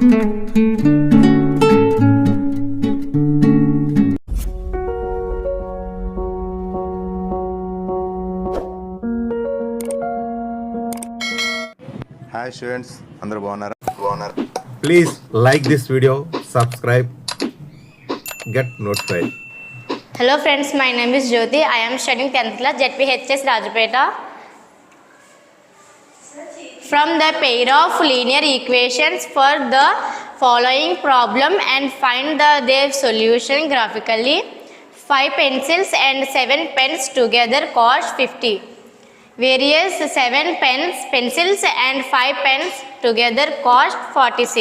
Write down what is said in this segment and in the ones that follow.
Hi students, అందరూ బాగున్నారా? Please like this video, subscribe, get notified. Hello friends, my name is Jyoti. I am studying 10th class ZPHS Rajapeta. From the pair of linear equations for the following problem and find their solution graphically. 5 pencils and 7 pens together cost 50. Various 7 pencils and 5 pens together cost 46.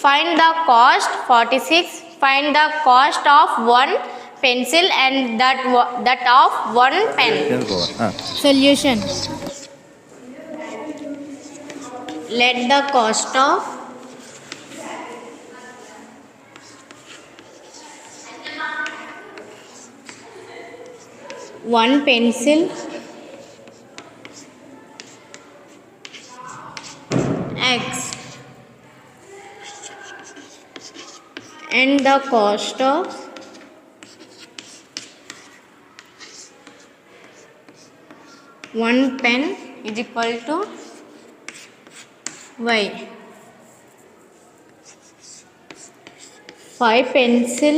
Find the cost 46. Find the cost of 1 pencil and that of 1 pen. Solution. Let the cost of one pencil X and the cost of one pen is equal to Y. 5 pencil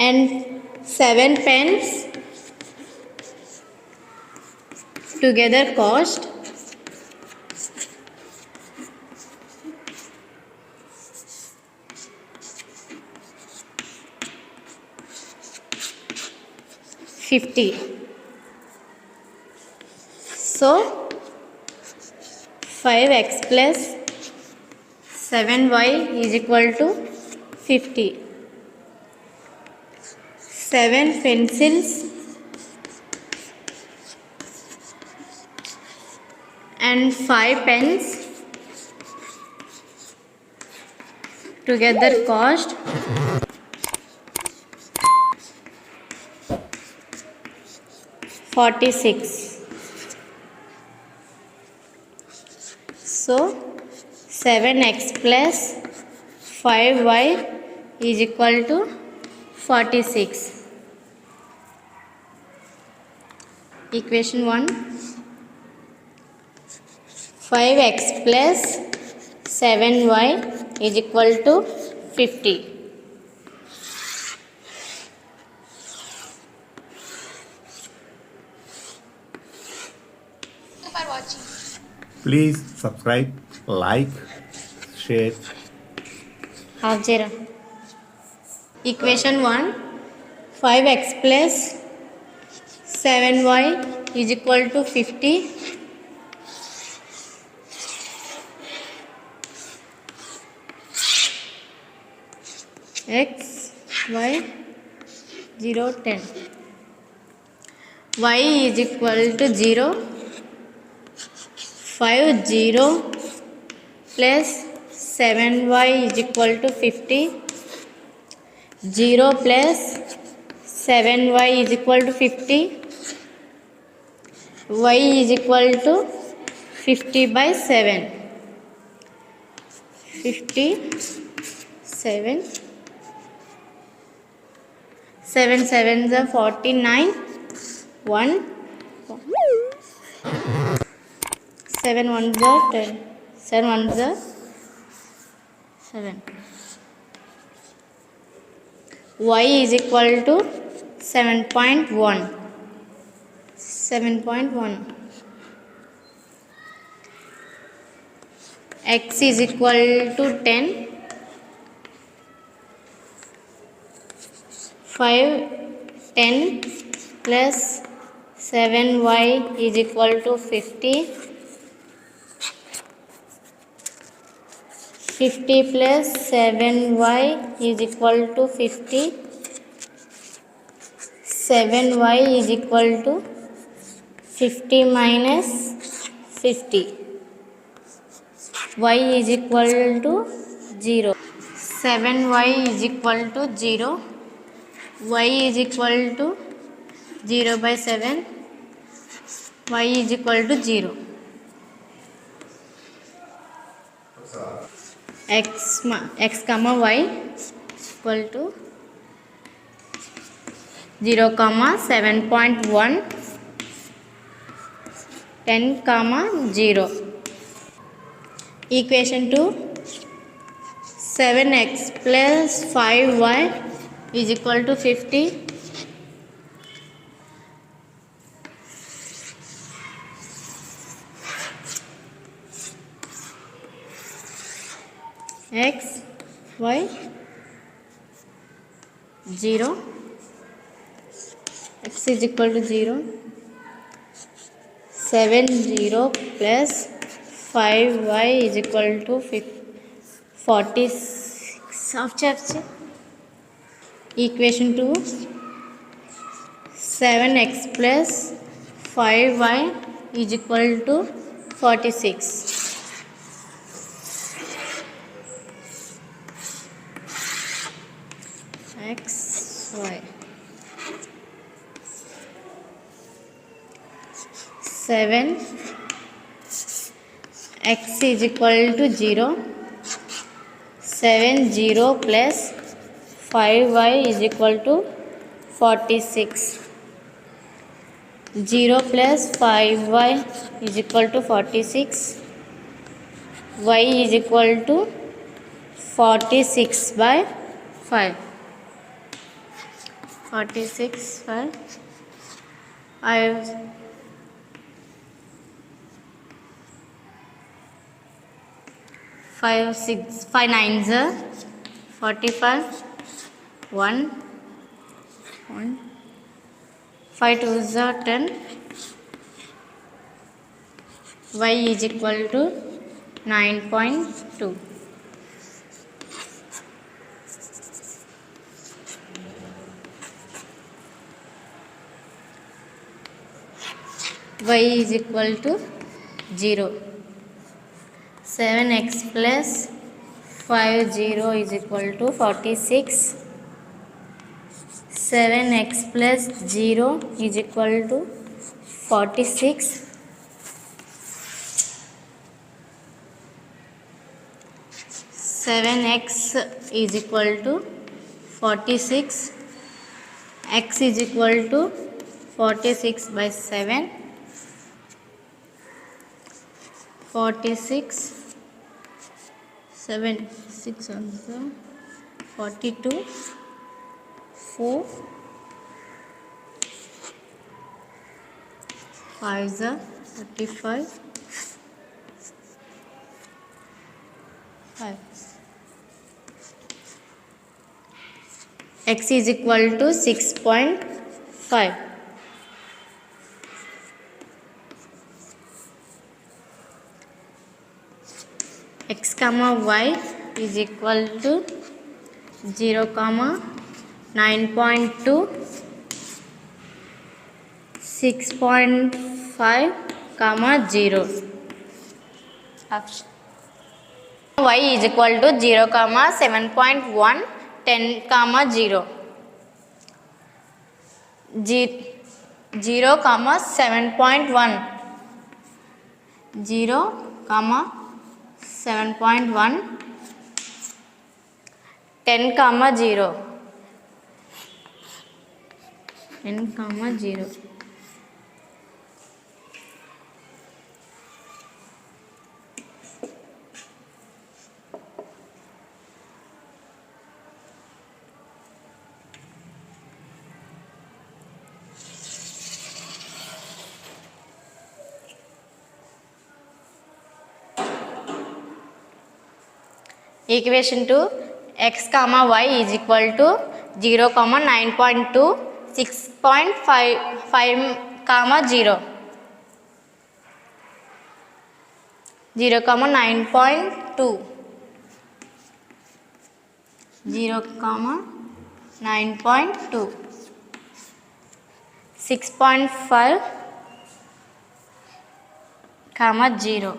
and 7 pens together cost 50. So 5x plus 7y is equal to 50. 7 pencils and 5 pens together cost 46. So 7x plus 5y is equal to 46. Equation 1. 5x plus 7y is equal to 50. Please subscribe, like, share. Half zero. Equation 1. 5x plus 7y is equal to 50. X, y, 0, 10. Y is equal to 0. 5, 0 plus 7y is equal to 50. 0 plus 7y is equal to 50. Y is equal to 50 by 7. 57. 7 sevens are 49. 1. 7 ones are 10. 7 ones are 7. Y is equal to 7.1. 7.1. X is equal to 10. 5, 10 plus 7y is equal to 50. 50 plus 7y is equal to 50. 7y is equal to 50 minus 50. Y is equal to 0. 7y is equal to 0. Y is equal to 0 by 7. Y is equal to 0. x comma y equal to 0 comma 7.1 10 comma 0. Equation 2, 7x plus 5y is equal to 50. X, y, 0, x is equal to 0, 7 0 plus 5y is equal to 46 of chapter. Equation 2, 7x plus 5y is equal to 46. X, y. 7 x is equal to 0. 7 0 plus 5y is equal to 46. 0 plus 5y is equal to 46. Y is equal to 46 by 5. 46 by 5. 5 nines are 45. 1 5 twos are 10. Y is equal to 9.2. Y is equal to 0. 7x plus 5 0 is equal to 46. 7x plus 0 is equal to 46. 7x is equal to 46. X is equal to 46 by 7. 46. 7 6 on the 42. 4 5 is 35. 5. X is equal to 6.5. X comma y is equal to 0 comma 9.2, 6.5 comma 0. Y is equal to 0 comma 7.1, 10 comma 0. 0 comma 7.1, 0 comma 7.1, 10 comma 0. 10 comma 0. Equation 2, x comma y is equal to 0 comma 9.2, 6.5 comma 0. 0 comma 9.2, 0 comma 9.2, 6.5 comma 0.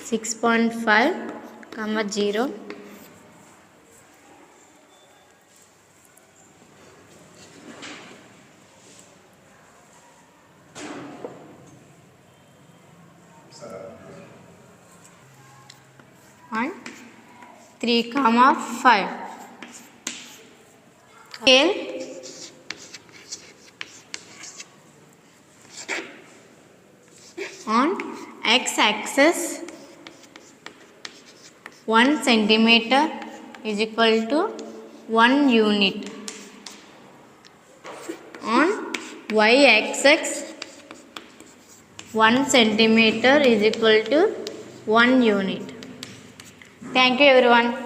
6.5 comma 0. and 3,5. Scale on x-axis 1 centimeter is equal to 1 unit. On y-axis 1 centimeter is equal to 1 unit. Thank you everyone.